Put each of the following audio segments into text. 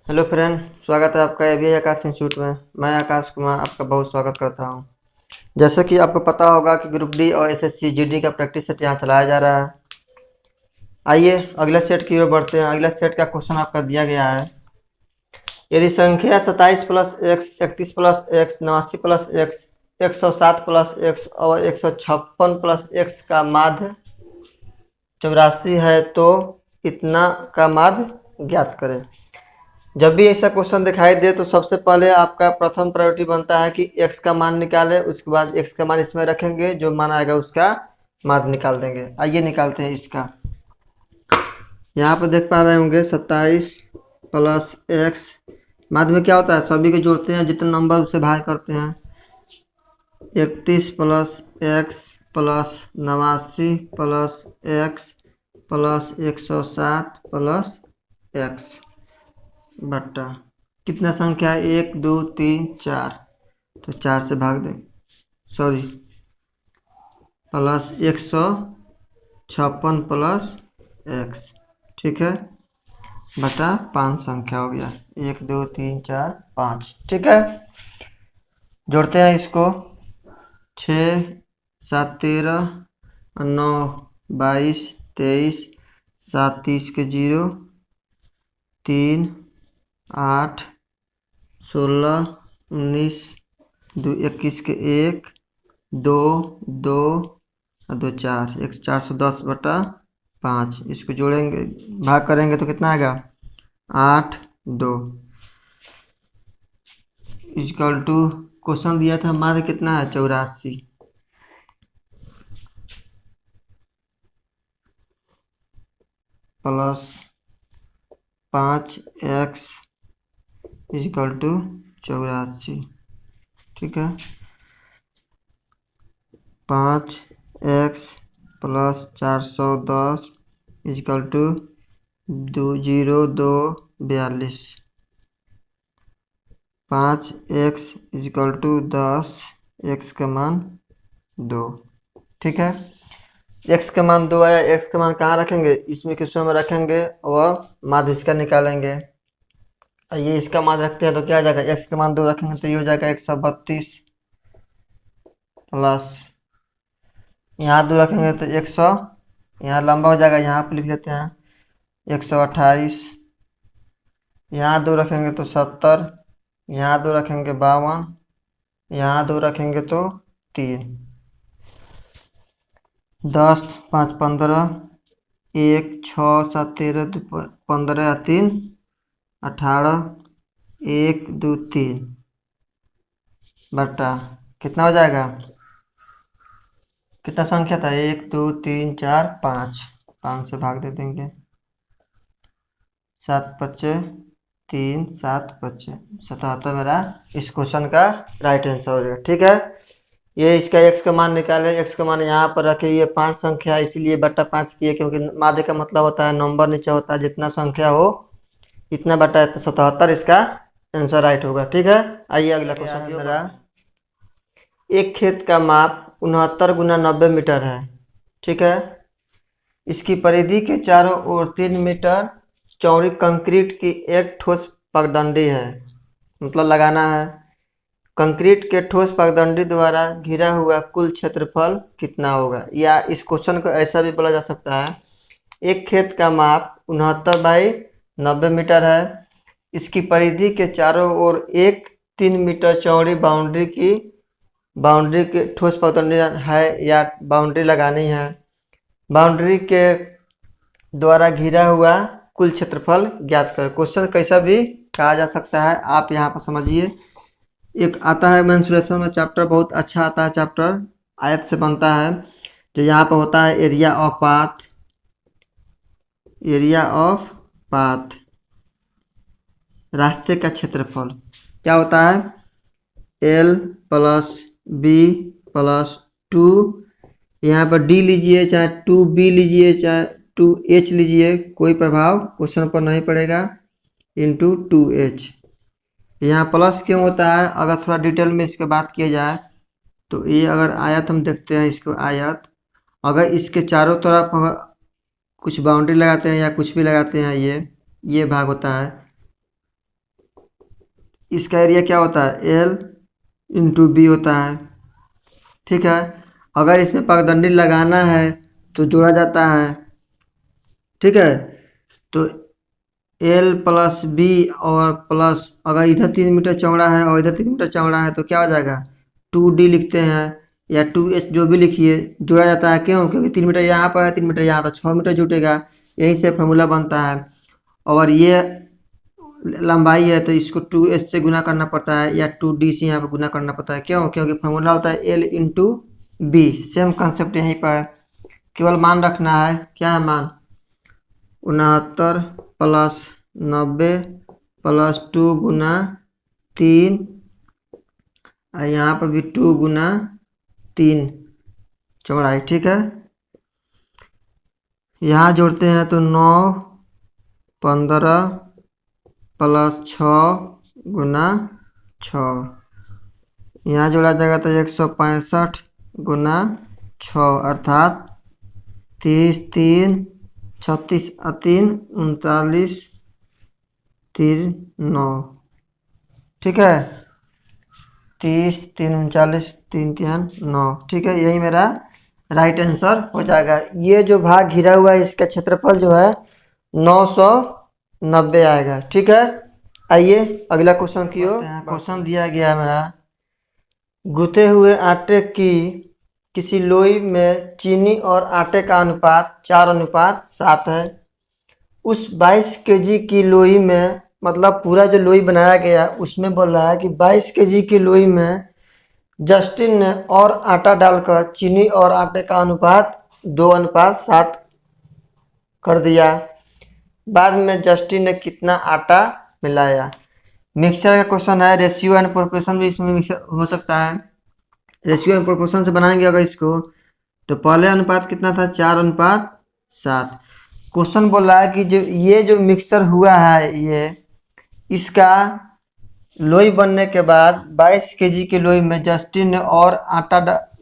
Hello friend, स्वागत है आपका एबीए आकाश इंस्टीट्यूट में। मैं आकाश कुमार आपका बहुत स्वागत करता हूं। जैसे कि आपको पता होगा कि ग्रुप डी और एसएससी जीडी का प्रैक्टिस सेट यहाँ चलाया जा रहा है। आइए अगले सेट की ओर बढ़ते हैं। अगला सेट का क्वेश्चन आपका दिया गया है। यदि संख्या 27 plus x, 31 plus x, 89 plus x, 107 plus x और 156 प्लस एक्स का माध्य 84 है तो इतना का माध्य ज्ञात करें। जब भी ऐसा क्वेश्चन दिखाई दे तो सबसे पहले आपका प्रथम प्रायोरिटी बनता है कि x का मान निकालें। उसके बाद x का मान इसमें रखेंगे, जो मान आएगा उसका माध्य निकाल देंगे। आइए निकालते हैं इसका। यहाँ पर देख पा रहे होंगे 27 प्लस एक्स, माध्य में क्या होता है, सभी को जोड़ते हैं, जितने नंबर उससे भाग करते हैं। 31 plus x plus 89 plus x plus 107 plus x बट्टा कितना संख्या है, 1 2 3 4, तो 4 से भाग दें, सॉरी प्लस 156 प्लस एक्स, ठीक है, बटा 5 संख्या हो गया, 1 2 3 4 5, ठीक है। जोड़ते हैं इसको, 6 7 13 9 22 23 7 30 के 0 3 8 16 19 2 21 के 1 2 2 और 2 4, 410 बटा 5। इसको जोड़ेंगे, भाग करेंगे तो कितना आएगा, 8 2 इक्वल टू क्वेश्चन दिया था माध्य कितना है, 84 प्लस 5x इक्वल टू 84, ठीक है। 5x plus 410 equal to 0 2 42, 5x equal to 10, x का मान 2, ठीक है। x का मान 2 आया, x का मान कहाँ रखेंगे, इसमें किसमें में रखेंगे और माध्य इसका निकालेंगे। ये इसका मान रखते हैं तो क्या आ जाएगा, x का मान 2 रखेंगे तो ये हो जाएगा 132 प्लस, यहाँ 2 रखेंगे तो 100, यहाँ लंबा हो जाएगा, यहाँ पर लिख लेते हैं 128, यहाँ 2 रखेंगे तो 70, यहाँ 2 रखेंगे 52, यहाँ 2 रखेंगे तो 3, 10 5 15, 1 6 7 13 15 3 18, 1 2 3 बटा कितना हो जाएगा, कितना संख्या था, 1 2 3 4 5, 5 से भाग दे देंगे, 7 5 3 7 5 77 मेरा इस क्वेश्चन का राइट आंसर हो जाएगा, ठीक है। ये इसका x का मान निकाले, x का मान यहाँ पर रखे, ये 5 संख्या इसीलिए बटा 5 किए, क्योंकि माध्य का मतलब होता है नंबर नीचे होता है, जितना संख्या हो इतना बटा 77, इसका आंसर राइट होगा, ठीक है। आइए अगला क्वेश्चन मेरा। एक खेत का माप 69 गुना 90 मीटर है, ठीक है। इसकी परिधि के चारों ओर 3 मीटर चौड़ी कंक्रीट की एक ठोस पगडंडी है, मतलब लगाना है। कंक्रीट के ठोस पगडंडी द्वारा घिरा हुआ कुल क्षेत्रफल कितना होगा, या इस क्वेश्चन को ऐसा भी बोला जा सकता है, एक खेत का माप 69 बाई 90 मीटर है। इसकी परिधि के चारों ओर एक 3 मीटर चौड़ी बाउंड्री के ठोस पगडंडी है या बाउंड्री लगानी है। बाउंड्री के द्वारा घिरा हुआ कुल क्षेत्रफल ज्ञात करें। क्वेश्चन कैसा भी कहा जा सकता है, आप यहाँ पर समझिए। एक आता है मेंसुरेशन में चैप्टर, बहुत अच्छा आता है चैप्टर, आयत से बनता है, जो यहाँ पर होता है एरिया ऑफ पाथ, रास्ते का क्षेत्रफल क्या होता है, L प्लस बी प्लस 2, यहाँ पर D लीजिए चाहे 2B लीजिए चाहे 2H लीजिए, कोई प्रभाव क्वेश्चन पर नहीं पड़ेगा, इंटू 2H। यहाँ प्लस क्यों होता है, अगर थोड़ा डिटेल में इसके बात किया जाए तो ये अगर आयत हम देखते हैं, इसको आयत अगर इसके चारों तरफ कुछ बाउंड्री लगाते हैं या कुछ भी लगाते हैं, ये भाग होता है इसका एरिया क्या होता है, एल इंटू बी होता है। ठीक है, अगर इसमें पगडंडी लगाना है तो जोड़ा जाता है। ठीक है, तो एल प्लस बी और प्लस, अगर इधर 3 मीटर चौड़ा है और इधर 3 मीटर चौड़ा है तो क्या हो जाएगा, 2D लिखते हैं या 2H, जो भी लिखिए, जोड़ा जाता है। क्यों, क्योंकि 3 मीटर यहाँ पर है, 3 मीटर यहाँ, तो 6 मीटर जुटेगा। यहीं से फॉर्मूला बनता है। और ये लंबाई है तो इसको 2H से गुना करना पड़ता है या 2D से यहाँ पर गुना करना पड़ता है। क्यों, क्योंकि फॉर्मूला होता है L into B. Same concept यहीं पर है, केवल मान रखना है। क्या है मान, 69 प्लस 90 प्लस 2 गुना 3, और यहाँ पर भी 2 गुना 3 चौड़ाई। ठीक है, यहाँ जोड़ते हैं तो 9 15 प्लस 6 गुना 6, यहाँ जोड़ा जाएगा तो 165 गुना 6, अर्थात 30 3 36 3 39 3 9। ठीक है, 30 3 39 3 3 9। ठीक है, यही मेरा राइट आंसर हो जाएगा। ये जो भाग घिरा हुआ है इसका क्षेत्रफल जो है 990 आएगा। ठीक है, आइए अगला क्वेश्चन की ओर। क्वेश्चन दिया गया है मेरा, गूथे हुए आटे की किसी लोई में चीनी और आटे का अनुपात 4:7 है। उस 22 केजी की लोई में, मतलब पूरा जो लोई बनाया गया उसमें बोल रहा है कि 22 केजी की लोई में जस्टिन ने और आटा डालकर चीनी और आटे का अनुपात 2:7 कर दिया। बाद में जस्टिन ने कितना आटा मिलाया। मिक्सचर का क्वेश्चन है, रेशियो एंड प्रोपोर्शन भी इसमें मिक्सचर हो सकता है। रेशियो एंड प्रोपोर्शन से बनाएंगे अगर इसको, तो पहले अनुपात कितना था, 4:7। क्वेश्चन बोल रहा है कि जो मिक्सचर हुआ है, ये इसका लोई बनने के बाद 22 केजी की लोई में जस्टिन ने और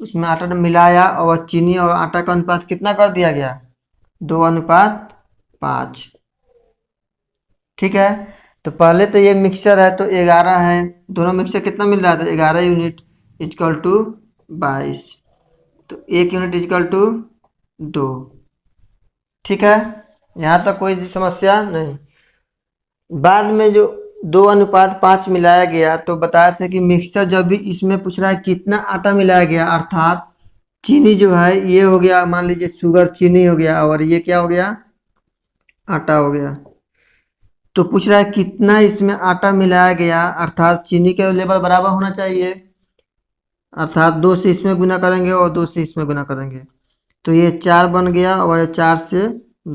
उसमें आटा मिलाया और चीनी और आटा का अनुपात कितना कर दिया गया, 2:5। ठीक है, तो पहले तो ये मिक्सचर है तो 11 है, दोनों मिक्सचर कितना मिल रहा था, 11 यूनिट इक्वल टू 22, तो 1 यूनिट इक्वल टू 2। ठीक है, यहाँ तक कोई समस्या नहीं। बाद में जो 2:5 मिलाया गया तो बताया था कि मिक्सचर जब भी इसमें पूछ रहा है कितना आटा मिलाया गया, अर्थात चीनी जो है ये हो गया, मान लीजिए शुगर चीनी हो गया और ये क्या हो गया, आटा हो गया। तो पूछ रहा है कितना इसमें आटा मिलाया गया, अर्थात चीनी का लेवल बराबर होना चाहिए, अर्थात 2 से इसमें गुना करेंगे और 2 से इसमें गुना करेंगे, तो ये 4 बन गया और ये 4 से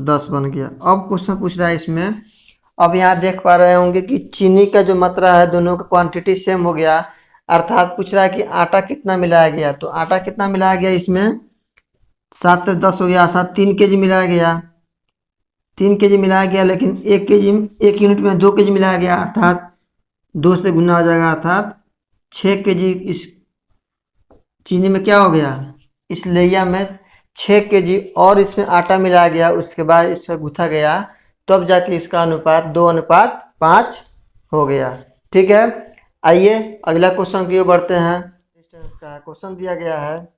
10 बन गया। अब क्वेश्चन पूछ रहा है इसमें, अब यहाँ देख पा रहे होंगे कि चीनी का जो मात्रा है दोनों का क्वांटिटी सेम हो गया, अर्थात पूछ रहा है कि आटा कितना मिलाया गया। तो आटा कितना मिलाया गया इसमें, 7 से 10 हो गया, अर्थात 3 केजी मिलाया गया, 3 केजी मिलाया गया। लेकिन 1 यूनिट में 2 केजी मिलाया गया, अर्थात 2 से गुना हो जाएगा, अर्थात 6 केजी इस चीनी में क्या हो गया, इस लेया में 6 केजी और इसमें आटा मिलाया गया, उसके बाद इससे गूथा गया, तब जाके इसका अनुपात 2:5 हो गया। ठीक है, आइए अगला क्वेश्चन की ओर बढ़ते हैं। डिस्टेंस का क्वेश्चन दिया गया है,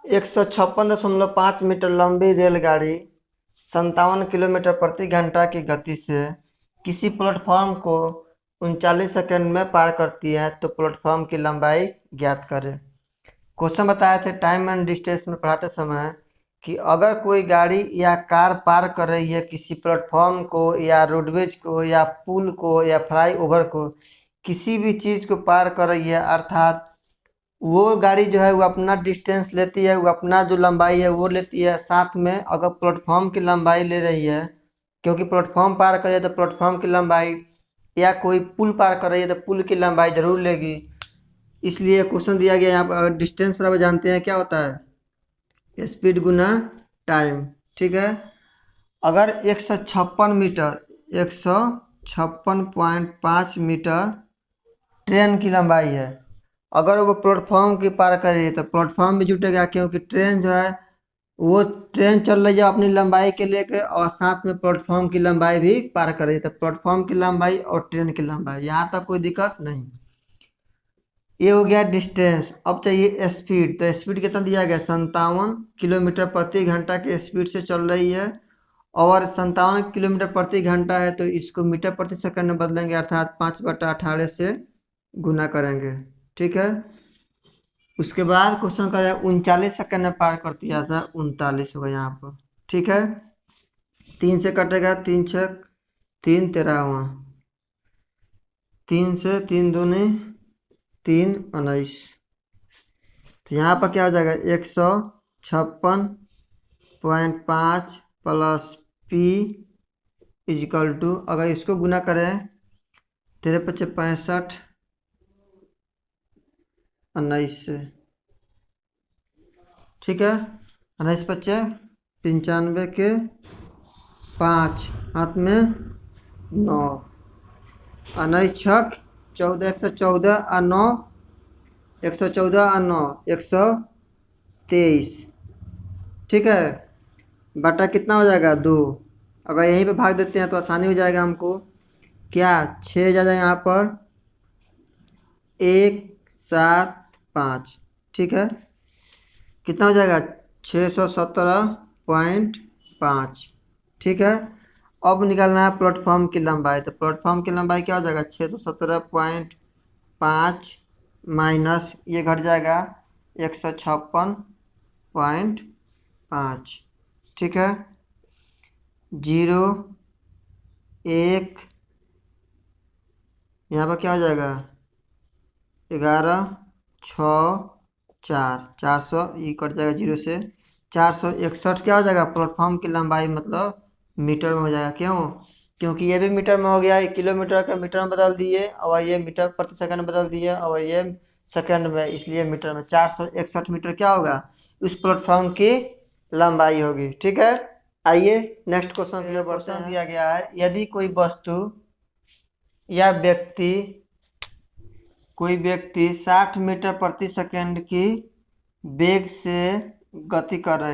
156.5 मीटर लंबी रेलगाड़ी 57 किलोमीटर प्रति घंटा की गति से किसी प्लेटफॉर्म को 39 सेकंड में पार करती है, तो प्लेटफॉर्म की लंबाई ज्ञात करें। क्वेश्चन बताए थे टाइम एंड डिस्टेंस में पढ़ाते समय कि अगर कोई गाड़ी या कार पार कर रही है किसी प्लेटफॉर्म को या रोडवेज को या पुल को या फ्लाईओवर को, किसी भी चीज़ को पार कर रही है, अर्थात वो गाड़ी जो है वो अपना डिस्टेंस लेती है, वो अपना जो लंबाई है वो लेती है, साथ में अगर प्लेटफॉर्म की लंबाई ले रही है, क्योंकि प्लेटफॉर्म पार कर रही है तो प्लेटफॉर्म की लंबाई, या कोई पुल पार कर रही है तो पुल की लंबाई जरूर लेगी। इसलिए क्वेश्चन दिया गया यहाँ पर, डिस्टेंस बराबर जानते हैं क्या होता है, स्पीड गुना टाइम। ठीक है, अगर 156 मीटर 156.5 मीटर ट्रेन की लंबाई है, अगर वो प्लेटफॉर्म की पार कर रही है तो प्लेटफॉर्म भी जुटेगा, क्योंकि ट्रेन जो है वो ट्रेन चल रही है अपनी लंबाई के लेके और साथ में प्लेटफॉर्म की लंबाई भी पार कर रही है। तो प्लेटफॉर्म की लंबाई और ट्रेन की लंबाई, यहाँ तक कोई दिक्कत नहीं। ये हो गया डिस्टेंस। अब चाहिए स्पीड। तो स्पीड कितना दिया गया, 57 किलोमीटर प्रति घंटा के स्पीड से चल रही है। और 57 किलोमीटर प्रति घंटा है तो इसको मीटर प्रति सेकंड में बदलेंगे, अर्थात 5/18 से गुना करेंगे। ठीक है। उसके बाद क्वेश्चन कर 39 सेकंड में पार करती है, ऐसा 39 होगा यहाँ पर। ठीक है। 3 से कटेगा, 3 6 3 13 हुआ, 3 से 3 दूनी 3 19। तो यहाँ पर क्या हो जाएगा, 156.5 प्लस पी इजिकल टू, अगर इसको गुना करें 13×5 = 65 19 से। ठीक है। 19×5 = 95 के 5 हाथ में 9, 19×6 = 14, 114 और 9 114 और 9 123। ठीक है। बटा कितना हो जाएगा, 2। अगर यहीं पे भाग देते हैं तो आसानी हो जाएगा हमको। क्या 6 जाएगा यहाँ पर, 1 7 5। ठीक है। कितना हो जाएगा, 617.5। ठीक है। अब निकालना है प्लेटफॉर्म की लंबाई। तो प्लेटफॉर्म की लंबाई क्या हो जाएगा, 617.5 माइनस ये घट जाएगा 156.5। ठीक है। 0 1 यहाँ पर क्या हो जाएगा, 11 6 4 400, ये कट जाएगा 0 से। 461 क्या हो जाएगा, प्लेटफॉर्म की लंबाई मतलब मीटर में हो जाएगा। क्यों, क्योंकि ये भी मीटर में हो गया, ये किलोमीटर का मीटर में बदल दिए और ये मीटर प्रति सेकंड में बदल दिए और ये सेकंड में, इसलिए मीटर में 461 मीटर क्या होगा, उस प्लेटफॉर्म की लंबाई होगी। ठीक है। आइए नेक्स्ट क्वेश्चन की ओर बढ़ते हैं। दिया गया है, यदि कोई वस्तु या कोई व्यक्ति 60 मीटर प्रति सेकंड की वेग से गति कर रहा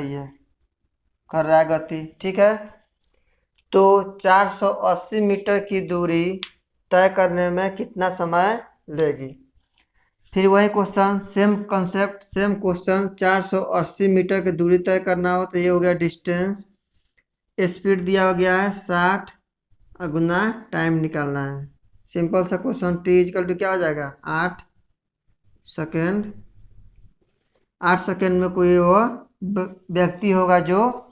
है गति। ठीक है। तो 480 मीटर की दूरी तय करने में कितना समय लेगी। फिर वही question, same concept same question. 480 metre की दूरी तय करना हो तो ये हो गया डिस्टेंस। स्पीड दिया हो गया है 60 और गुना टाइम निकालना है। सिंपल सा क्वेश्चन। टी इक्वल टू क्या हो जाएगा, 8 सेकेंड। 8 सेकेंड में कोई वो व्यक्ति होगा जो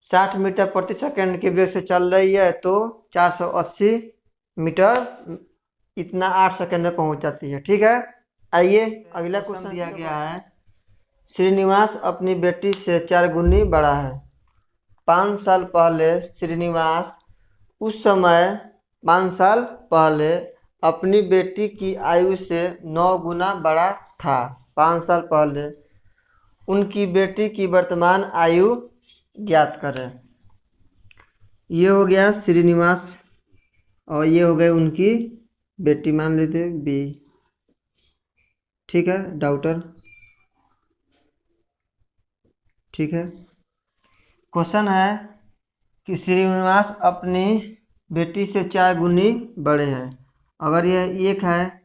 60 मीटर प्रति सेकंड के वेग से चल रही है, तो 480 मीटर इतना 8 सेकंड में पहुंच जाती है। ठीक है। आइए अगला क्वेश्चन दिया गया है, श्रीनिवास अपनी बेटी से 4 गुनी बड़ा है। 5 साल पहले श्रीनिवास उस समय 5 साल पहले अपनी बेटी की आयु से 9 गुना बड़ा था। 5 साल पहले उनकी बेटी की वर्तमान आयु ज्ञात करें। ये हो गया श्रीनिवास और ये हो गई उनकी बेटी, मान लेते बी। ठीक है, डाउटर। ठीक है। क्वेश्चन है कि श्रीनिवास अपनी बेटी से 4 गुनी बड़े हैं। अगर यह 1 है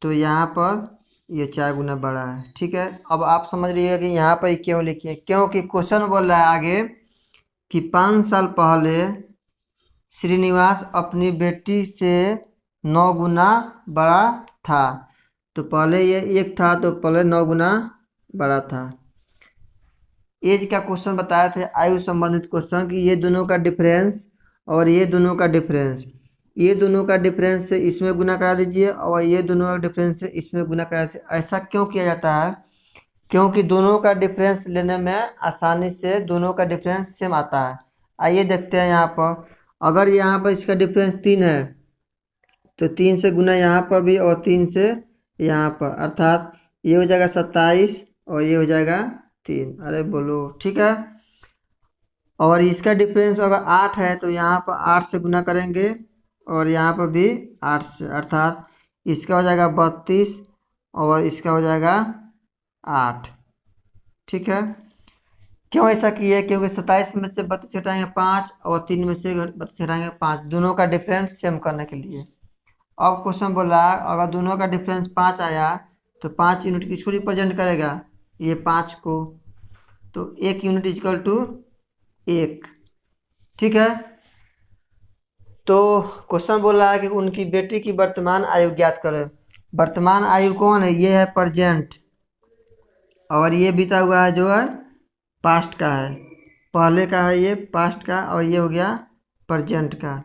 तो यहाँ पर ये 4 गुना बड़ा है। ठीक है। अब आप समझ रहिएगा कि यहाँ पर क्यों लिखिए, क्योंकि क्वेश्चन बोल रहा है आगे कि 5 साल पहले श्रीनिवास अपनी बेटी से 9 गुना बड़ा था। तो पहले ये 1 था तो पहले 9 गुना बड़ा था। एज का क्वेश्चन बताए थे, आयु संबंधित क्वेश्चन, कि ये दोनों का डिफरेंस और ये दोनों का डिफरेंस, ये दोनों का डिफरेंस से इसमें गुना करा दीजिए और ये दोनों का डिफरेंस से इसमें गुना करा दीजिए। ऐसा क्यों किया जाता है, क्योंकि दोनों का डिफरेंस लेने में आसानी से दोनों का डिफरेंस सेम आता है। आइए देखते हैं यहाँ पर, अगर यहाँ पर इसका डिफरेंस 3 है तो 3 से गुना यहाँ पर भी और 3 से यहाँ पर, अर्थात ये हो जाएगा 27 और ये हो जाएगा 3। अरे बोलो। ठीक है। और इसका डिफरेंस अगर 8 है तो यहाँ पर 8 से गुना करेंगे और यहाँ पर भी 8 से, अर्थात इसका हो जाएगा 32 और इसका हो जाएगा 8। ठीक है। क्यों ऐसा किए? क्योंकि 27 में से 32 घटाएंगे 5 और 3 में से 32 घटाएंगे 5, दोनों का डिफरेंस सेम करने के लिए। अब क्वेश्चन बोला अगर दोनों का डिफरेंस 5 आया तो 5 यूनिट किसको रिप्रेजेंट करेगा? ये 5 को। तो 1 यूनिट इजकल टू 1। ठीक है। तो क्वेश्चन बोला है कि उनकी बेटी की वर्तमान आयु ज्ञात करें। वर्तमान आयु कौन है? ये है प्रेजेंट, और ये बीता हुआ है जो है पास्ट का है। पहले का है ये पास्ट का, और ये हो गया प्रेजेंट का।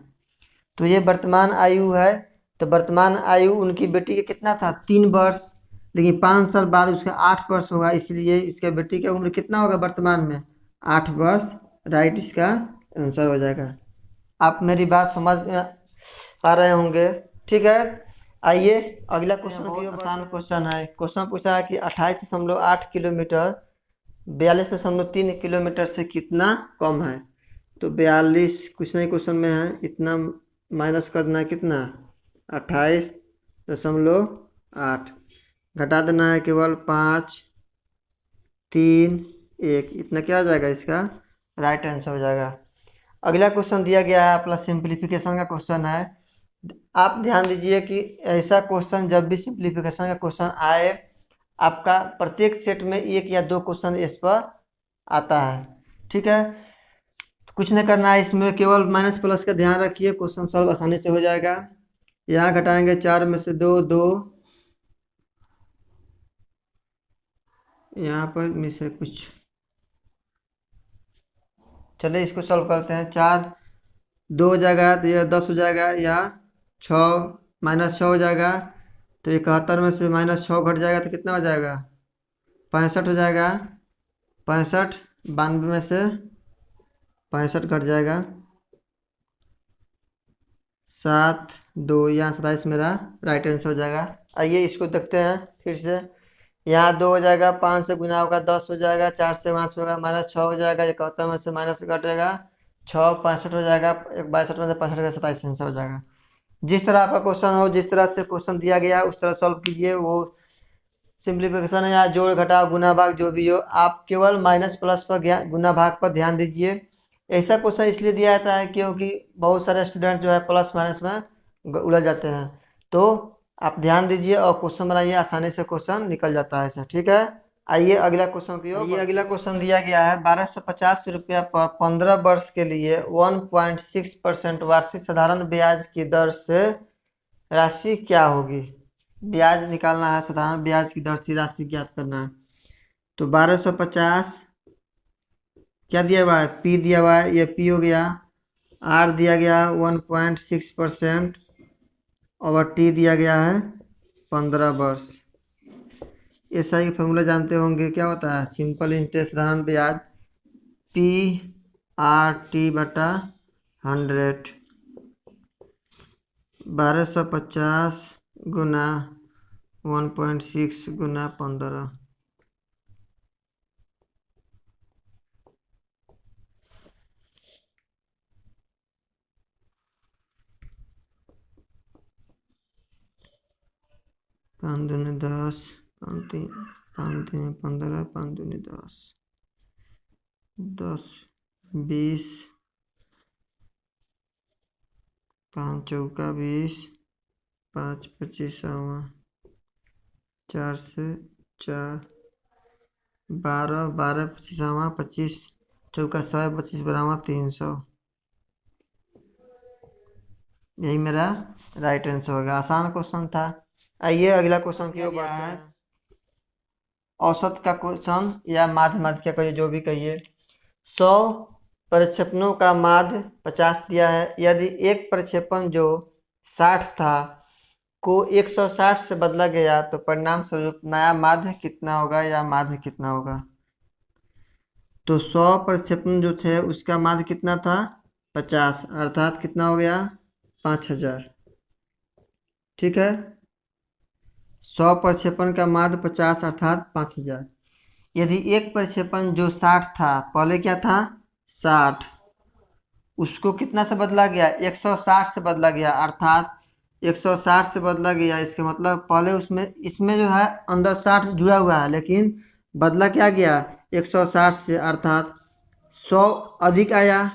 तो ये वर्तमान आयु है। तो वर्तमान आयु उनकी बेटी का कितना था? 3 वर्ष। लेकिन 5 साल बाद उसका 8 वर्ष होगा, इसलिए इसके बेटी की उम्र कितना होगा वर्तमान में? 8 वर्ष। राइट, इसका आंसर हो जाएगा। आप मेरी बात समझ में आ रहे होंगे। ठीक है। आइए अगला क्वेश्चन की ओर। आसान क्वेश्चन है। क्वेश्चन पूछा है कि 28.8 किलोमीटर 42.3 किलोमीटर से कितना कम है? तो 42 कुछ नहीं क्वेश्चन में है, इतना माइनस करना है कितना? 28.8 घटा देना है केवल 5, 3, 1, इतना क्या हो जाएगा? इसका राइट आंसर हो जाएगा। अगला क्वेश्चन दिया गया है अपना सिंप्लीफिकेशन का क्वेश्चन है। आप ध्यान दीजिए कि ऐसा क्वेश्चन जब भी सिंप्लीफिकेशन का क्वेश्चन आए, आपका प्रत्येक सेट में 1 या 2 क्वेश्चन इस पर आता है। ठीक है। कुछ नहीं करना है, इसमें केवल माइनस प्लस का ध्यान रखिए, क्वेश्चन सॉल्व आसानी से हो जाएगा। यहाँ घटाएंगे 4 में से 2, 2 यहाँ पर मिस है कुछ। चलिए इसको सॉल्व करते हैं। 4 2 हो जाएगा तो यह 10 हो जाएगा, या 6 -6 हो जाएगा। तो 71 में से -6 घट जाएगा तो कितना हो जाएगा? 65 हो जाएगा। 65 92 में से 65 घट जाएगा। 7 2, यहाँ 27 मेरा राइट आंसर हो जाएगा। आइए इसको देखते हैं फिर से। यहाँ 2 हो जाएगा, 5 से गुना होगा 10 हो जाएगा, 4 से माइनस होगा -6 हो जाएगा, 71 में से माइनस घटेगा 6, 65 हो जाएगा, 62 में से 65 का 27 आंसर हो जाएगा। जिस तरह आपका क्वेश्चन हो, जिस तरह से क्वेश्चन दिया गया है उस तरह सॉल्व कीजिए। वो सिंप्लीफिकेशन है या जोड़ घटाव गुना भाग जो भी हो, आप केवल माइनस प्लस पर गुना भाग पर ध्यान दीजिए। ऐसा क्वेश्चन इसलिए दिया जाता है क्योंकि बहुत सारे स्टूडेंट जो है प्लस माइनस में उलझ जाते हैं। तो आप ध्यान दीजिए और क्वेश्चन बनाइए, आसानी से क्वेश्चन निकल जाता है ऐसा। ठीक है। आइए अगला क्वेश्चन की ओर। ये अगला क्वेश्चन दिया गया है 1250 रुपया पर 15 वर्ष के लिए 1.6% वार्षिक साधारण ब्याज की दर से राशि क्या होगी? ब्याज निकालना है, साधारण ब्याज की दर से राशि ज्ञात करना है। तो 1250 क्या दिया हुआ है? पी दिया हुआ है, ये पी हो गया। आर दिया गया 1.6% और टी दिया गया है 15 वर्ष। ऐसा ही फॉर्मूला जानते होंगे, क्या होता है? सिंपल इंटरेस्ट साधारण ब्याज पी आर टी बटा 100। 1250 गुना 1.6 गुना 15। पाँच दूनी 10, 5 3 15, 5 दूनी 10, 10 20, 5 चौका 20, 5 25, 4 से 4, 12 12 25, 25 चौका 100, 25 बराबर 300। यही मेरा राइट आंसर होगा। आसान क्वेश्चन था। आइए अगला क्वेश्चन की ओर बढ़ते हैं। औसत का क्वेश्चन या माध्य माध्यिका कहिए, जो भी कहिए। 100 प्रक्षेपणों का माध्य 50 दिया है। यदि एक प्रक्षेपण जो 60 था को 160 से बदला गया तो परिणाम स्वरूप नया माध्य कितना होगा या माध्य कितना होगा? तो 100 प्रक्षेपण जो थे उसका माध्य कितना था? 50, अर्थात कितना हो गया? 5000। ठीक है। 100 प्रक्षेपण का माध्य 50 अर्थात 5000। यदि एक प्रक्षेपण जो 60 था, पहले क्या था? 60, उसको कितना से बदला गया? 160 से बदला गया, अर्थात 160 से बदला गया। इसके मतलब पहले उसमें इसमें जो है अंदर 60 जुड़ा हुआ है, लेकिन बदला क्या गया? 160 से, अर्थात 100 अधिक आया,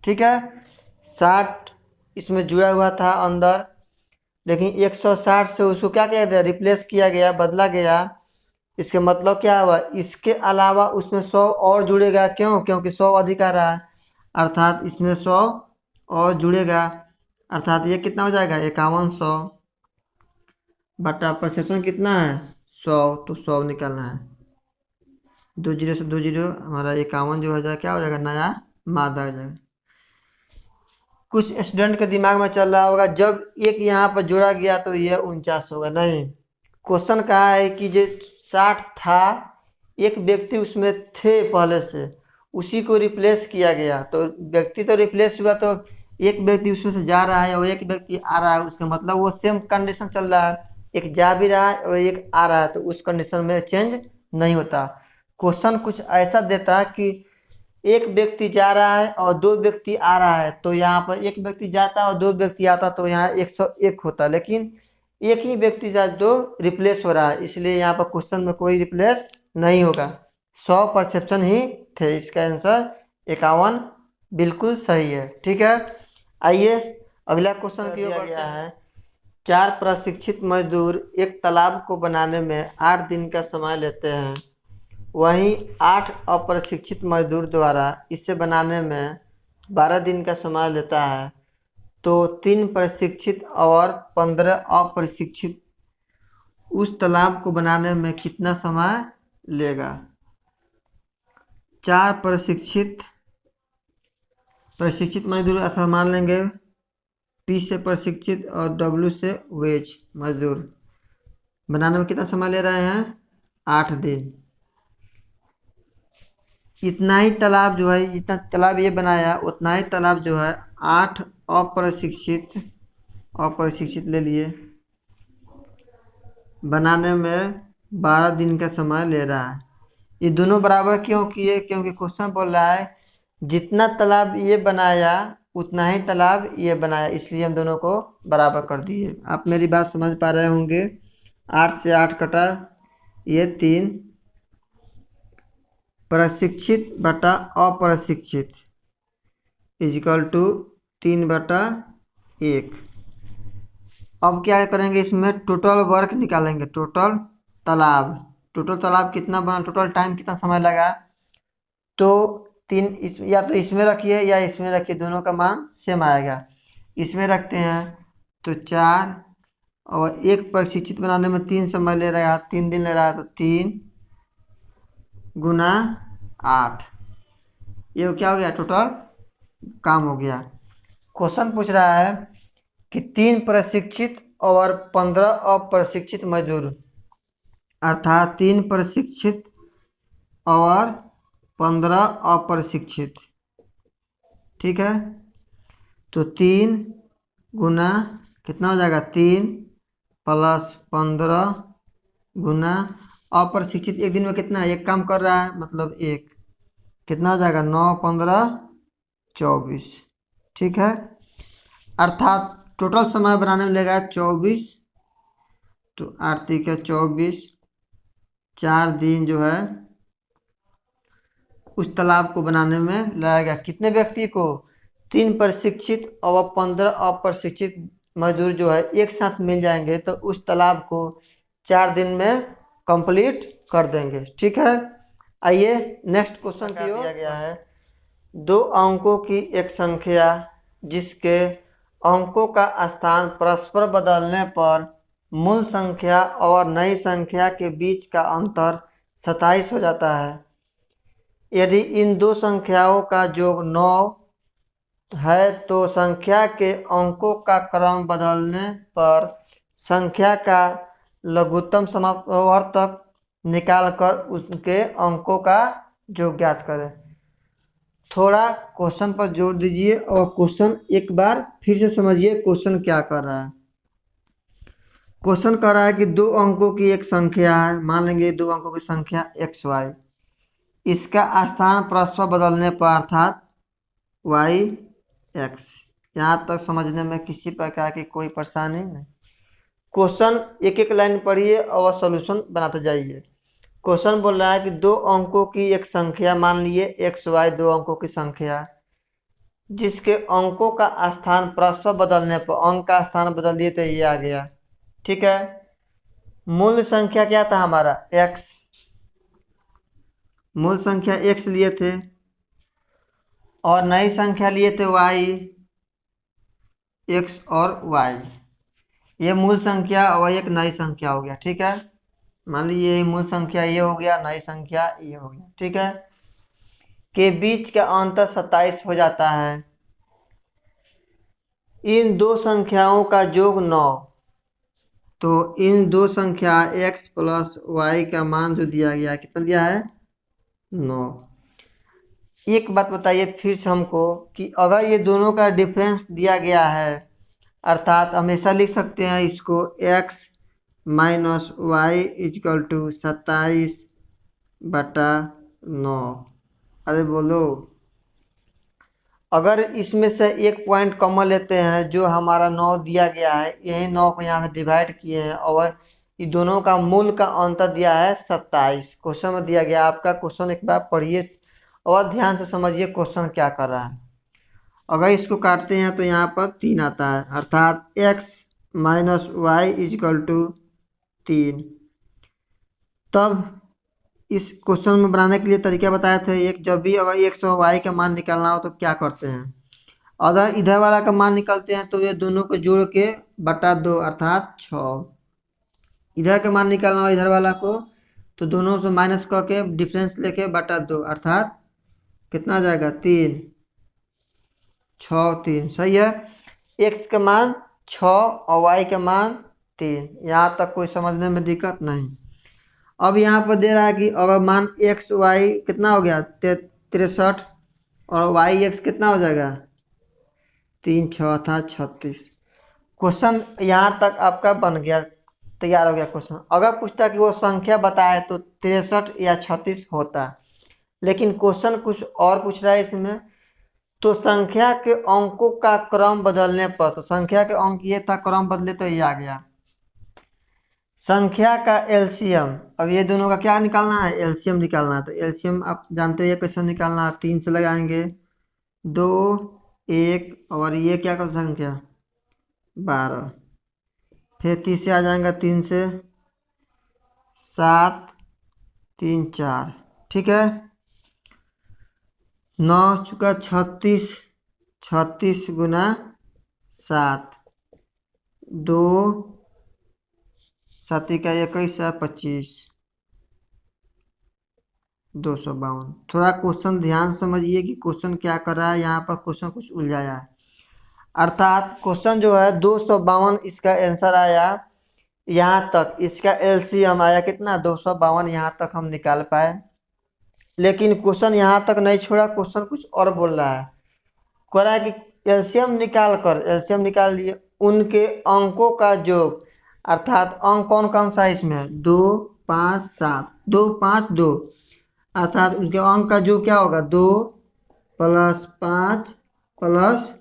ठीक है। 60 इसमें जुड़ा हुआ था अंदर, लेकिन 160 से उसको क्या किया गया, रिप्लेस किया गया, बदला गया। इसके मतलब क्या हुआ, इसके अलावा उसमें 100 और जुड़ेगा, क्यों, क्योंकि 100 अधिक आ रहा है, अर्थात इसमें 100 और जुड़ेगा, अर्थात ये कितना हो जाएगा, 5100 बटा परसेप्शन कितना है 100, तो 100 निकालना है। 2 जीरो से 2 जीरो, हमारा 51 जो हो जाएगा क्या हो जाएगा, नया मादा हो जाएगा। कुछ स्टूडेंट के दिमाग में चल रहा होगा जब एक यहाँ पर जोड़ा गया तो यह 49 होगा, नहीं। क्वेश्चन कहा है कि जो 60 था, एक व्यक्ति उसमें थे पहले से, उसी को रिप्लेस किया गया, तो व्यक्ति तो रिप्लेस हुआ, तो एक व्यक्ति उसमें से जा रहा है और एक व्यक्ति आ रहा है, उसका मतलब वो सेम कंडीशन चल रहा है, एक जा भी रहा है और एक आ रहा है, तो उस कंडीशन में चेंज नहीं होता। क्वेश्चन कुछ ऐसा देता है कि एक व्यक्ति जा रहा है और 2 व्यक्ति आ रहा है, तो यहाँ पर एक व्यक्ति जाता और 2 व्यक्ति आता, तो यहाँ 101 होता, लेकिन एक ही व्यक्ति जा जो रिप्लेस हो रहा है, इसलिए यहाँ पर क्वेश्चन में कोई रिप्लेस नहीं होगा, 100 परसेप्शन ही थे। इसका आंसर 51 बिल्कुल सही है, ठीक है। आइए अगला क्वेश्चन किया गया है, 4 प्रशिक्षित मजदूर एक तालाब को बनाने में 8 दिन का समय लेते हैं, वहीं 8 अप्रशिक्षित मजदूर द्वारा इसे बनाने में 12 दिन का समय लेता है, तो 3 प्रशिक्षित और 15 अप्रशिक्षित उस तालाब को बनाने में कितना समय लेगा। 4 प्रशिक्षित मजदूर ऐसा मान लेंगे, P से प्रशिक्षित और W से वेज मजदूर बनाने में कितना समय ले रहे हैं, 8 दिन। इतना ही तालाब जो है, जितना तालाब ये बनाया उतना ही तालाब जो है 8 अप्रशिक्षित ले लिए, बनाने में 12 दिन का समय ले रहा है। ये दोनों बराबर क्यों किए, क्योंकि क्वेश्चन बोल रहा है जितना तालाब ये बनाया उतना ही तालाब ये बनाया, इसलिए हम दोनों को बराबर कर दिए। आप मेरी बात समझ पा रहे होंगे। 8 से 8 कटा, ये 3, प्रशिक्षित बटा अप्रशिक्षित इजिकल टू 3/1। अब क्या करेंगे, इसमें टोटल वर्क निकालेंगे, टोटल तालाब कितना बना, टोटल टाइम कितना समय लगा, तो 3 या तो इसमें रखिए या इसमें रखिए, दोनों का मान सेम आएगा। इसमें रखते हैं तो 4 और एक प्रशिक्षित बनाने में 3 समय ले रहा है, 3 दिन ले रहा है, तो 3 गुना 8, ये क्या हो गया, टोटल काम हो गया। क्वेश्चन पूछ रहा है कि 3 प्रशिक्षित और 15 अप्रशिक्षित मजदूर, अर्थात 3 प्रशिक्षित और 15 अप्रशिक्षित, ठीक है। तो 3 गुना कितना हो जाएगा, 3 प्लस 15 गुना अप्रशिक्षित एक दिन में कितना, एक काम कर रहा है, मतलब एक, कितना हो जाएगा, 9 15 24, ठीक है। अर्थात टोटल समय बनाने में लगेगा 24, तो 8 3 24, 4 दिन जो है उस तालाब को बनाने में लगेगा। कितने व्यक्ति को, 3 प्रशिक्षित और 15 अप्रशिक्षित मजदूर जो है एक साथ मिल जाएंगे, तो उस तालाब को 4 दिन में कंप्लीट कर देंगे, ठीक है। आइए नेक्स्ट क्वेश्चन की ओर दिया गया है, 2 अंकों की एक संख्या जिसके अंकों का स्थान परस्पर बदलने पर मूल संख्या और नई संख्या के बीच का अंतर 27 हो जाता है। यदि इन 2 संख्याओं का योग 9 है, तो संख्या के अंकों का क्रम बदलने पर संख्या का लघुत्तम समापवर्तक निकालकर उसके अंकों का योग ज्ञात करें। थोड़ा क्वेश्चन पर जोर दीजिए और क्वेश्चन एक बार फिर से समझिए, क्वेश्चन क्या कर रहा है। क्वेश्चन कर रहा है कि 2 अंकों की एक संख्या है, मान लेंगे 2 अंकों की संख्या XY, इसका स्थान परस्पर बदलने पर अर्थात YX। यहाँ तक समझने में किसी प्रकार की कोई परेशानी नहीं। क्वेश्चन एक एक लाइन पढ़िए और सॉल्यूशन बनाते जाइए। क्वेश्चन बोल रहा है कि दो अंकों की एक संख्या, मान लिए एक्स वाई दो अंकों की संख्या, जिसके अंकों का स्थान परस्पर बदलने पर अंक का स्थान बदल दिए तो ये आ गया। ठीक है, मूल संख्या क्या था हमारा एक्स, मूल संख्या एक्स लिए थे और नई संख्या लिए थे वाई, एक्स और वाई। ये मूल संख्या और एक नई संख्या हो गया। ठीक है, मान लीजिए ये मूल संख्या ये हो गया, नई संख्या ये हो गया। ठीक है, के बीच का अंतर 27 हो जाता है। इन दो संख्याओं का योग 9, तो इन दो संख्या x प्लस वाई का मान जो दिया गया कितना दिया है 9। एक बात बताइए फिर से हमको कि अगर ये दोनों का डिफरेंस दिया गया है, अर्थात हमेशा लिख सकते हैं इसको x minus Y equal to 27/9। अरे बोलो, अगर इसमें से एक पॉइंट कॉमन लेते हैं जो हमारा 9 दिया गया है, यही 9 को यहाँ से डिवाइड किए हैं और ये दोनों का मूल का अंतर दिया है 27। क्वेश्चन में दिया गया, आपका क्वेश्चन एक बार पढ़िए और ध्यान से समझिए क्वेश्चन क्या कर रहा है। अगर इसको काटते हैं तो यहाँ पर 3 आता है, अर्थात x minus Y equal to 3। तब इस क्वेश्चन में बनाने के लिए तरीका बताए थे। एक जब भी अगर x और y का मान निकालना हो तो क्या करते हैं, अगर इधर वाला का मान निकालते हैं तो ये दोनों को जोड़ के बटा 2 अर्थात 6। इधर का मान निकालना हो इधर वाला को तो दोनों से माइनस करके डिफरेंस लेके बटा 2 अर्थात कितना आ जाएगा 3, 6 3। सही है, x का मान 6 और y का मान 3। यहाँ तक कोई समझने में दिक्कत नहीं। अब यहाँ पर दे रहा है कि अगर मान एक्स वाई कितना हो गया 63 और वाई एक्स कितना हो जाएगा 3 6 था 36। क्वेश्चन यहाँ तक आपका बन गया, तैयार हो गया क्वेश्चन। अगर पूछता कि वो संख्या बताए तो 63 या 36 होता, लेकिन क्वेश्चन कुछ और पूछ रहा है इसमें। तो संख्या के अंकों का क्रम बदलने पर, तो संख्या के अंक ये था, क्रम बदले तो ये आ गया। संख्या का एलसीएम, अब ये दोनों का क्या निकालना है एलसीएम निकालना है। तो एलसीएम आप जानते हैं कैसे निकालना है, 3 से लगाएंगे 2 1 और ये क्या कर संख्या 12, फिर 30 से आ जाएगा 3 से 7 3 4। ठीक है, 9 चुका 36, 36 गुना 7 2 7 का 21 है 25, 252। थोड़ा क्वेश्चन ध्यान समझिए कि क्वेश्चन क्या कर रहा है। यहाँ पर क्वेश्चन कुछ उलझाया है, अर्थात क्वेश्चन जो है 252 इसका आंसर आया। यहाँ तक इसका एलसीएम आया कितना 252, यहाँ तक हम निकाल पाए। लेकिन क्वेश्चन यहाँ तक नहीं छोड़ा, क्वेश्चन कुछ और बोल रहा है। कह रहा है कि एलसीएम निकाल लिए उनके अंकों का योग, अर्थात अंक कौन कौन सा इसमें 2 5 7 2 5 2, अर्थात उनके अंक का योग क्या होगा 2 + 5 +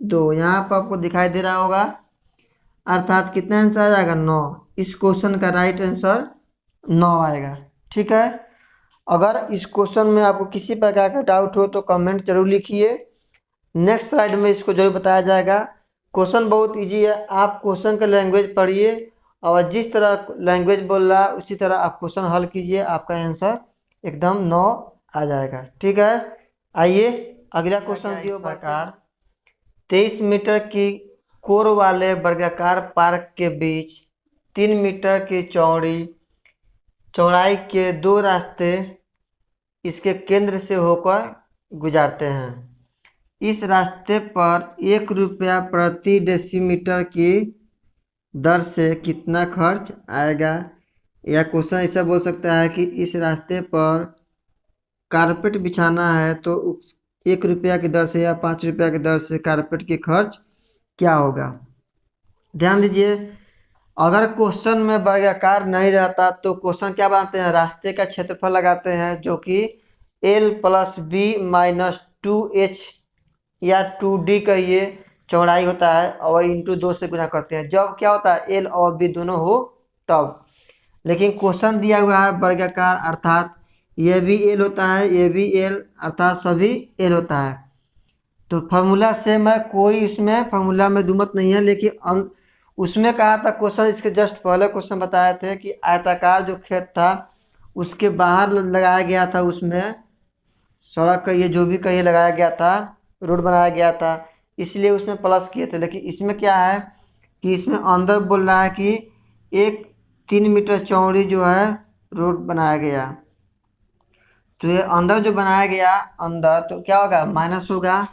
2। यहाँ पर आपको दिखाई दे रहा होगा, अर्थात कितना आंसर आ जाएगा 9। इस क्वेश्चन का राइट आंसर 9 आएगा। ठीक है, अगर इस क्वेश्चन में आपको किसी प्रकार का डाउट हो तो कमेंट जरूर लिखिए, नेक्स्ट स्लाइड में इसको जरूर बताया जाएगा। क्वेश्चन बहुत इजी है, आप क्वेश्चन का लैंग्वेज पढ़िए और जिस तरह लैंग्वेज बोल रहा है उसी तरह आप क्वेश्चन हल कीजिए, आपका आंसर एकदम 9 आ जाएगा। ठीक है, आइए अगला क्वेश्चन दियो प्रकार 23 मीटर की कोर वाले वर्गाकार पार्क के बीच 3 मीटर की चौड़ाई के 2 रास्ते इसके केंद्र से होकर गुजारते हैं। इस रास्ते पर 1 रुपया प्रति डेसीमीटर की दर से कितना खर्च आएगा। या क्वेश्चन ऐसा बोल सकता है कि इस रास्ते पर कारपेट बिछाना है तो 1 रुपया की दर से या 5 रुपया की दर से कारपेट की खर्च क्या होगा। ध्यान दीजिए, अगर क्वेश्चन में वर्गाकार नहीं रहता तो क्वेश्चन क्या बनाते हैं, रास्ते का क्षेत्रफल लगाते हैं जो कि L + B - 2H या 2D का ये चौड़ाई होता है और इंटू 2 से गुना करते हैं। जब क्या होता है L और B दोनों हो तब। लेकिन क्वेश्चन दिया हुआ है वर्गाकार, अर्थात ये भी एल होता है, ये भी एल, अर्थात सभी एल होता है। तो फार्मूला सेम है, कोई इसमें फार्मूला में दुमत नहीं है। लेकिन उसमें कहा था क्वेश्चन, इसके जस्ट पहले क्वेश्चन बताए थे कि आयताकार जो खेत था उसके बाहर लगाया गया था, उसमें सड़क का ये जो भी कहीं लगाया गया था, रोड बनाया गया था, इसलिए उसमें प्लस किए थे। लेकिन इसमें क्या है कि इसमें अंदर बोल रहा है कि एक 3 मीटर चौड़ी जो है रोड बनाया गया। तो ये अंदर जो बनाया गया अंदर, तो क्या होगा, माइनस होगा।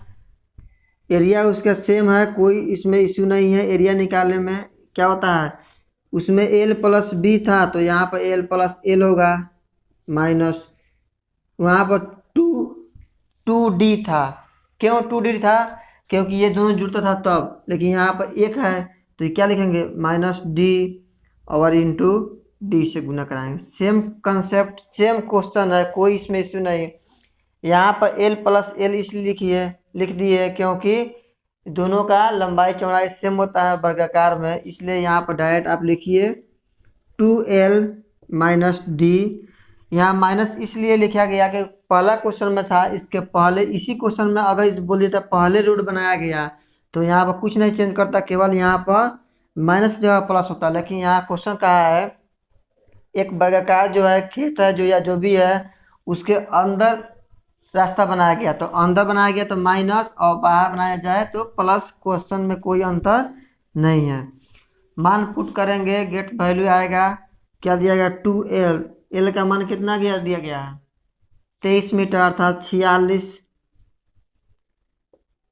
एरिया उसका सेम है, कोई इसमें इश्यू नहीं है एरिया निकालने में। क्या होता है, उसमें एल प्लस बी था तो यहाँ पर एल प्लस एल होगा, माइनस वहाँ पर टू टू डी था। क्यों टू डी था, क्योंकि ये दोनों जुड़ता था तब। लेकिन यहाँ पर एक है तो ये क्या लिखेंगे, माइनस डी और इंटू डी से गुना कराएंगे। सेम कंसेप्ट, सेम क्वेश्चन है, कोई इसमें इश्यू नहीं। यहाँ पर एल प्लस एल इसलिए लिख दिए क्योंकि दोनों का लंबाई चौड़ाई सेम होता है वर्गाकार में, इसलिए यहाँ पर डायरेक्ट आप लिखिए 2l माइनस डी। यहाँ माइनस इसलिए लिखा गया कि पहला क्वेश्चन में था, इसके पहले इसी क्वेश्चन में अगर इस बोल दिया था पहले रोड बनाया गया तो यहाँ पर कुछ नहीं चेंज करता, केवल यहाँ पर माइनस जगह प्लस होता। लेकिन यहाँ क्वेश्चन कहा है एक वर्गाकार जो है खेत है जो या जो भी है उसके अंदर रास्ता बनाया गया, तो अंदर बनाया गया तो माइनस और बाहर बनाया जाए तो प्लस, क्वेश्चन में कोई अंतर नहीं है। मान पुट करेंगे, गेट वैल्यू आएगा, क्या दिया गया 2l, एल का मान कितना दिया गया है 23 मीटर, अर्थात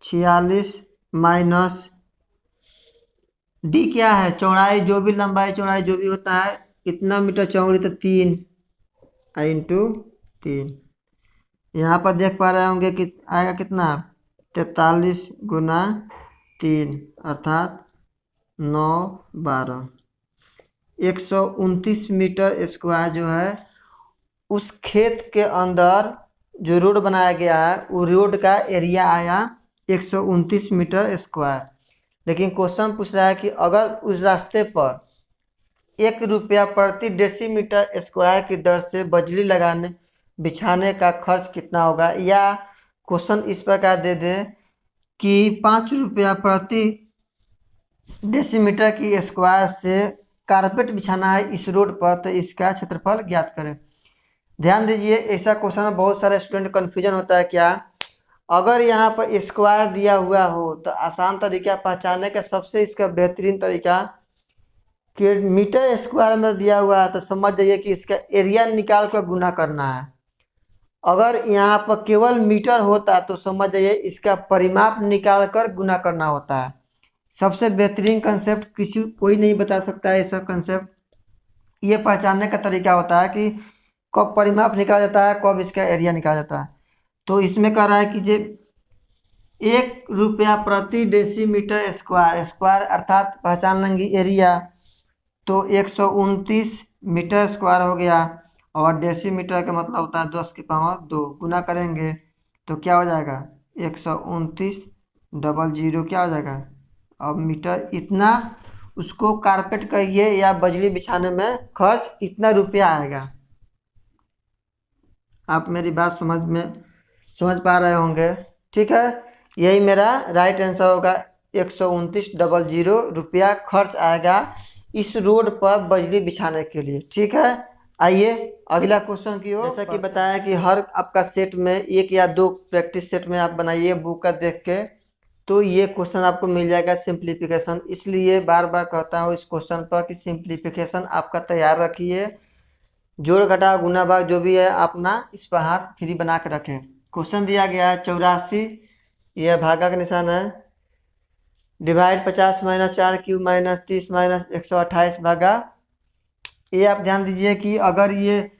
46 माइनस डी क्या है, चौड़ाई, जो भी लंबाई चौड़ाई जो भी होता है, कितना मीटर चौड़ी, तो 3 इंटू 3। यहाँ पर देख पा रहे होंगे कि आएगा कितना 43 गुना 3, अर्थात 9 12 129 मीटर स्क्वायर जो है उस खेत के अंदर जो रोड बनाया गया है वो रोड का एरिया आया 129 मीटर स्क्वायर। लेकिन क्वेश्चन पूछ रहा है कि अगर उस रास्ते पर 1 रुपया प्रति डेसीमीटर स्क्वायर की दर से बजरी लगाने बिछाने का खर्च कितना होगा, या क्वेश्चन इस प्रकार दे दे कि 5 रुपया प्रति डेसीमीटर की स्क्वायर से कारपेट बिछाना है इस रोड पर, तो इसका क्षेत्रफल ज्ञात करें। ध्यान दीजिए, ऐसा क्वेश्चन में बहुत सारे स्टूडेंट कन्फ्यूजन होता है। क्या, अगर यहाँ पर स्क्वायर दिया हुआ हो तो आसान तरीका पहचानने का सबसे इसका बेहतरीन तरीका कि मीटर स्क्वायर में दिया हुआ है तो समझ जाइए कि इसका एरिया निकाल कर गुना करना है। अगर यहाँ पर केवल मीटर होता तो समझ जाइए इसका परिमाप निकाल कर गुना करना होता है। सबसे बेहतरीन कंसेप्ट कोई नहीं बता सकता है ऐसा कंसेप्ट। ये पहचानने का तरीका होता है कि कब परिमाप निकाला जाता है, कब इसका एरिया निकाला जाता है। तो इसमें कह रहा है कि जे 1 रुपया प्रति डेसीमीटर स्क्वायर, स्क्वायर अर्थात पहचान लेंगे एरिया, तो 129 मीटर स्क्वायर हो गया, और डेसीमीटर का मतलब होता है 10 की पावर 2, गुना करेंगे तो क्या हो जाएगा 129 डबल जीरो क्या हो जाएगा, अब मीटर इतना, उसको कारपेट कहिए या बजरी बिछाने में खर्च इतना रुपया आएगा। आप मेरी बात समझ पा रहे होंगे, ठीक है। यही मेरा राइट आंसर होगा, 129 डबल जीरो रुपया खर्च आएगा इस रोड पर बजरी बिछाने के लिए, ठीक है। आइए अगला क्वेश्चन की ओर। जैसा कि बताया कि हर आपका सेट में 1 या 2 प्रैक्टिस सेट में आप बनाइए बुक का देख के, तो ये क्वेश्चन आपको मिल जाएगा सिंप्लीफिकेशन। इसलिए बार बार कहता हूँ इस क्वेश्चन पर कि सिंप्लीफिकेशन आपका तैयार रखिए, जोड़ घटा गुना भाग जो भी है अपना इस पर हाथ फ्री बना के रखें। क्वेश्चन दिया गया है 84, यह भागा का निशान है, divide 50 minus 4 cube minus 30 minus 128 भागा। ये आप ध्यान दीजिए कि अगर ये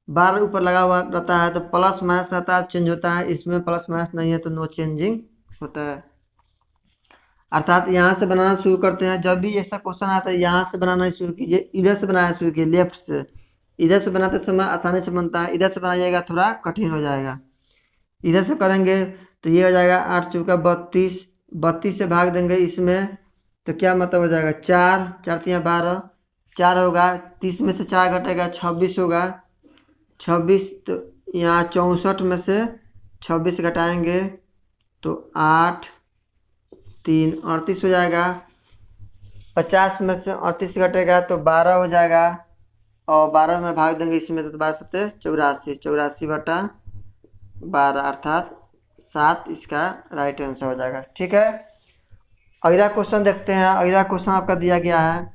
बार ऊपर लगा हुआ रहता है तो प्लस माइनस रहता है, चेंज होता है। इसमें प्लस माइनस नहीं है तो नो चेंजिंग होता है। अर्थात यहाँ से बनाना शुरू करते हैं, जब भी ऐसा क्वेश्चन आता है यहाँ से बनाना शुरू कीजिए, इधर से बनाना शुरू कीजिए, लेफ्ट से। इधर से बनाते समय आसानी से बनता है, इधर से बनाइएगा थोड़ा कठिन हो जाएगा। इधर से करेंगे तो ये हो जाएगा 8 चौका 32, 32 से भाग देंगे इसमें तो क्या मतलब हो जाएगा 4, 4 तियाँ 12, 4 होगा, 30 में से 4 घटेगा 26 होगा, 26 तो यहाँ 64 में से 26 घटाएंगे तो 8 3 38 हो जाएगा, 50 में से 38 घटेगा तो 12 हो जाएगा, और 12 में भाग देंगे इसमें तो 12 सत्ते 84, 84/12 अर्थात 7 इसका राइट आंसर हो जाएगा। ठीक है, अगला क्वेश्चन देखते हैं। अगला क्वेश्चन आपका दिया गया है,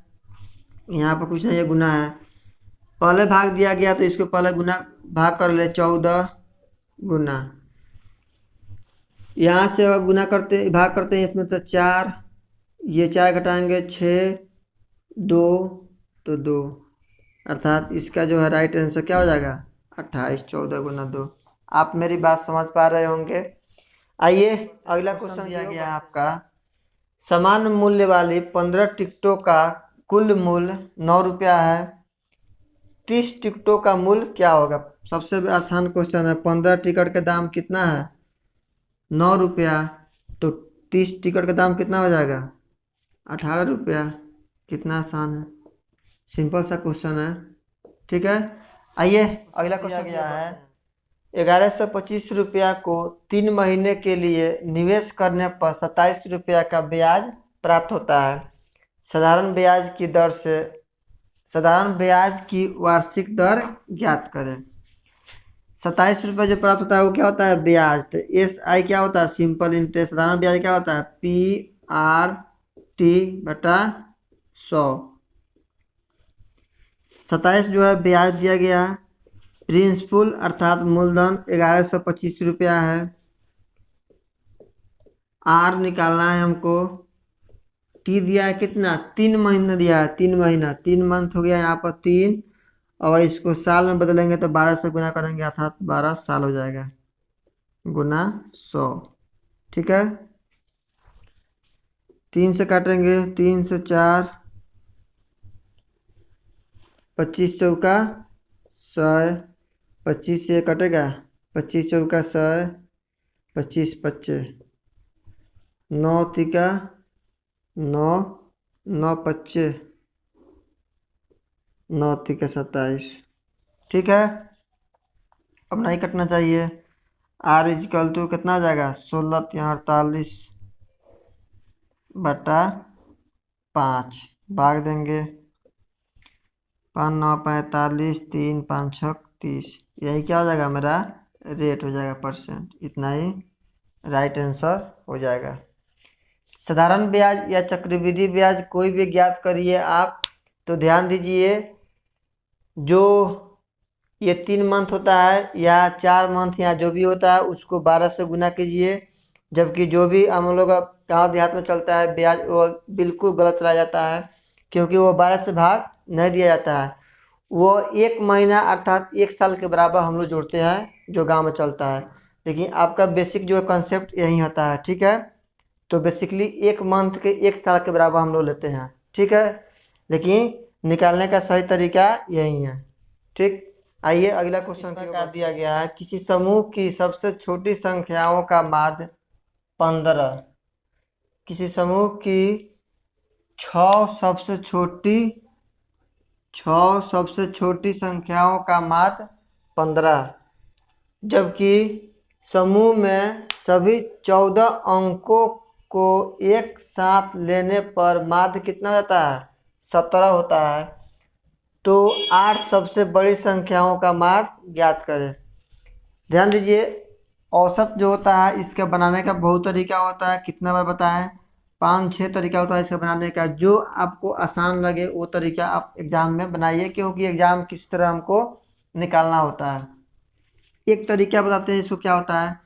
यहाँ पर कुछ नहीं, ये गुना है। पहले भाग दिया गया तो इसको पहले गुना भाग कर ले, 14 गुना, यहाँ से अब गुना करते भाग करते हैं इसमें तो 4, ये 4 घटाएंगे 6 2 तो 2 अर्थात इसका जो है राइट आंसर क्या हो जाएगा 28। 14 गुना 2। आप मेरी बात समझ पा रहे होंगे। आइए अगला क्वेश्चन दिया गया है आपका, समान मूल्य वाली 15 टिकटों का कुल मूल्य 9 रुपया है, 30 टिकटों का मूल्य क्या होगा। सबसे आसान क्वेश्चन है, 15 टिकट का दाम कितना है 9 रुपया, तो 30 टिकट का दाम कितना हो जाएगा 18 रुपया। कितना आसान है, सिंपल सा क्वेश्चन है। ठीक है, आइए अगला क्वेश्चन गया है, 1125 रुपया को 3 महीने के लिए निवेश करने पर 27 रुपया का ब्याज प्राप्त होता है। साधारण ब्याज की दर से साधारण ब्याज की वार्षिक दर ज्ञात करें। 27 रुपये जो प्राप्त होता है वो क्या होता है ब्याज, तो SI क्या होता है सिंपल इंटरेस्ट, साधारण ब्याज क्या होता है PRT/100। 27 जो है ब्याज दिया गया, प्रिंसिपल अर्थात मूलधन 1125 रुपया है, R निकालना है हमको, T दिया है कितना 3 महीना दिया है, 3 महीना 3 मंथ हो गया यहाँ पर 3, और इसको साल में बदलेंगे तो 12 से गुना करेंगे अर्थात 12 साल हो जाएगा, गुना 100। ठीक है, 3 से काटेंगे, 3 से 4, 25 चौका 100, 25 से कटेगा 25 चौका 100, 25 25, 9 तिका 9, 9 25, 9 तिका 27। ठीक है, अब नहीं कटना चाहिए, R इजकल टू कितना आ जाएगा 16/48 भाग देंगे, 5 9 45, 3 5 6 30, यही क्या हो जाएगा मेरा रेट हो जाएगा परसेंट। इतना ही राइट आंसर हो जाएगा। साधारण ब्याज या चक्रवृद्धि ब्याज कोई भी ज्ञात करिए आप, तो ध्यान दीजिए जो ये 3 मंथ होता है या 4 मंथ या जो भी होता है उसको 12 से गुना कीजिए, जबकि जो भी हम लोग गाँव देहात में चलता है ब्याज वो बिल्कुल गलत चला जाता है, क्योंकि वो 12 से भाग नहीं दिया जाता है, वो 1 महीना अर्थात 1 साल के बराबर हम लोग जोड़ते हैं जो गांव में चलता है। लेकिन आपका बेसिक जो कंसेप्ट यही होता है। ठीक है, तो बेसिकली 1 मंथ के 1 साल के बराबर हम लोग लेते हैं। ठीक है, लेकिन निकालने का सही तरीका यही है। ठीक, आइए अगला क्वेश्चन क्या दिया गया है, किसी समूह की सबसे छोटी संख्याओं का माध्य 15, किसी समूह की 6 सबसे छोटी संख्याओं का माध्य 15, जबकि समूह में सभी 14 अंकों को एक साथ लेने पर माध्य कितना होता है 17 होता है। तो 8 सबसे बड़ी संख्याओं का माध्य ज्ञात करें। ध्यान दीजिए, औसत जो होता है इसका बनाने का बहुत तरीका होता है, कितना बार बताएं 5-6 तरीका होता है इसका बनाने का, जो आपको आसान लगे वो तरीका आप एग्ज़ाम में बनाइए, क्योंकि एग्ज़ाम किस तरह हमको निकालना होता है। एक तरीका बताते हैं इसको, क्या होता है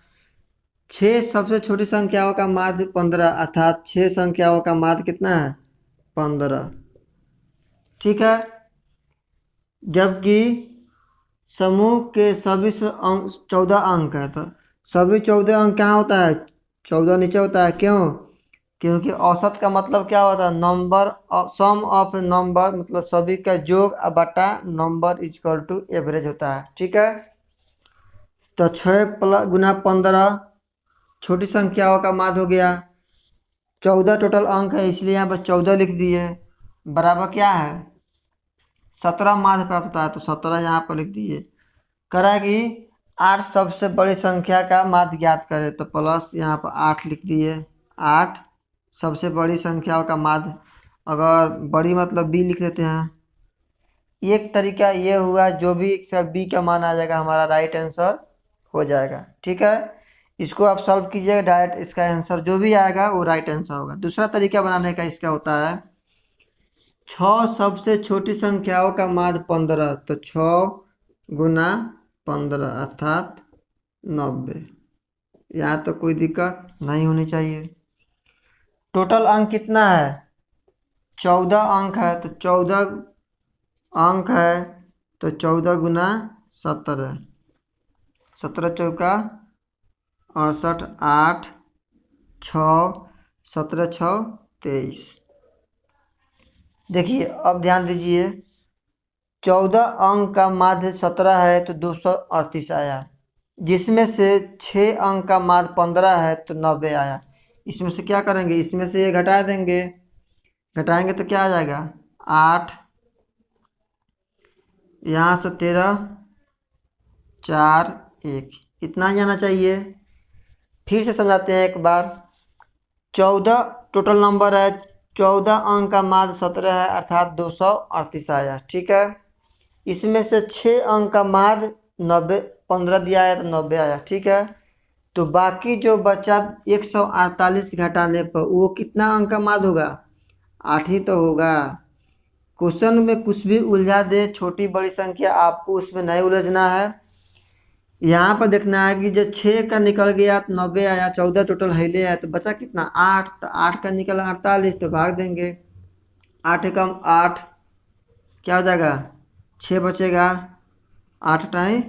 6 सबसे छोटी संख्याओं का माध्य 15 अर्थात 6 संख्याओं का माध्य कितना है 15। ठीक है, जबकि समूह के सभी 14 अंक है, तो सभी 14 अंक कहाँ होता है 14 नीचे होता है, क्यों, क्योंकि औसत का मतलब क्या होता है नंबर, सम ऑफ नंबर मतलब सभी का योग बटा नंबर इक्वल टू एवरेज होता है। ठीक है, तो 6 गुना 15 छोटी संख्याओं का माध्य हो गया, 14 टोटल अंक है इसलिए यहाँ पर 14 लिख दिए, बराबर क्या है 17 माध्य प्राप्त होता है, तो 17 यहाँ पर लिख दिए। करा कि 8 सबसे बड़ी संख्या का माध्य ज्ञात करें, तो प्लस यहाँ पर 8 लिख दिए। 8 सबसे बड़ी संख्याओं का माध्य, अगर बड़ी मतलब बी लिख देते हैं। एक तरीका ये हुआ, जो भी सब बी का मान आ जाएगा हमारा राइट आंसर हो जाएगा। ठीक है, इसको आप सॉल्व कीजिएगा, डायरेक्ट इसका आंसर जो भी आएगा वो राइट आंसर होगा। दूसरा तरीका बनाने का इसका होता है, 6 सबसे छोटी संख्याओं का माध्य 15, तो 6 गुना 15 अर्थात 90। यहाँ तो कोई दिक्कत नहीं होनी चाहिए। टोटल अंक कितना है? 14 अंक है, तो 14 अंक है, तो 14 गुना 17, 17 चौका 68, 8 6 17 6 23। देखिए अब ध्यान दीजिए, 14 अंक का माध्य 17 है तो 238 आया, जिसमें से 6 अंक का माध्य 15 है तो 90 आया। इसमें से क्या करेंगे, इसमें से ये घटा देंगे, घटाएंगे तो क्या आ जाएगा 8, यहाँ से 13 4 1, इतना ही आना चाहिए। फिर से समझाते हैं एक बार। 14 टोटल नंबर है, 14 अंक का माध्य 17 है अर्थात 238 आया। ठीक है, इसमें से 6 अंक का माध्य 90 15 दिया है तो 90 आया। ठीक है, तो बाकी जो बचा 148 घटाने पर वो कितना अंक का माध्य होगा? 8 ही तो होगा। क्वेश्चन में कुछ भी उलझा दे, छोटी बड़ी संख्या, आपको उसमें नहीं उलझना है। यहाँ पर देखना है कि जो 6 का निकल गया तो 90 आया, 14 टोटल हिले है तो बचा कितना 8, तो 8 का निकला 48, तो भाग देंगे। 8 एकम 8, क्या हो जाएगा 6 बचेगा, 8 टाइम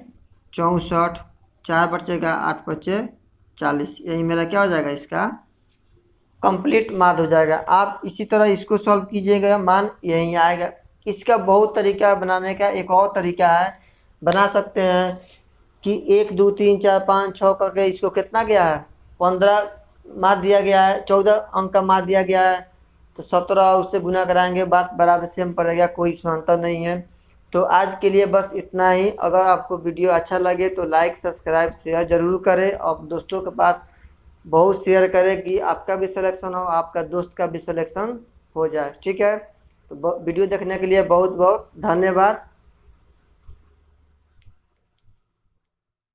64, 4 बचेगा, 8 बचे 40। यही मेरा क्या हो जाएगा, इसका कंप्लीट माध्य हो जाएगा। आप इसी तरह इसको सॉल्व कीजिएगा, मान यही आएगा। इसका बहुत तरीका बनाने का, एक और तरीका है, बना सकते हैं कि 1 2 3 4 5 6 करके इसको कितना गया है 15 माध्य दिया गया है, 14 अंक का माध्य दिया गया है, तो 17 उससे गुना कराएंगे, बात बराबर सेम पड़ेगा, कोई इसमें अंतर नहीं है। तो आज के लिए बस इतना ही। अगर आपको वीडियो अच्छा लगे तो लाइक सब्सक्राइब शेयर ज़रूर करें और दोस्तों के पास बहुत शेयर करें कि आपका भी सिलेक्शन हो, आपका दोस्त का भी सिलेक्शन हो जाए। ठीक है, तो वीडियो देखने के लिए बहुत बहुत धन्यवाद।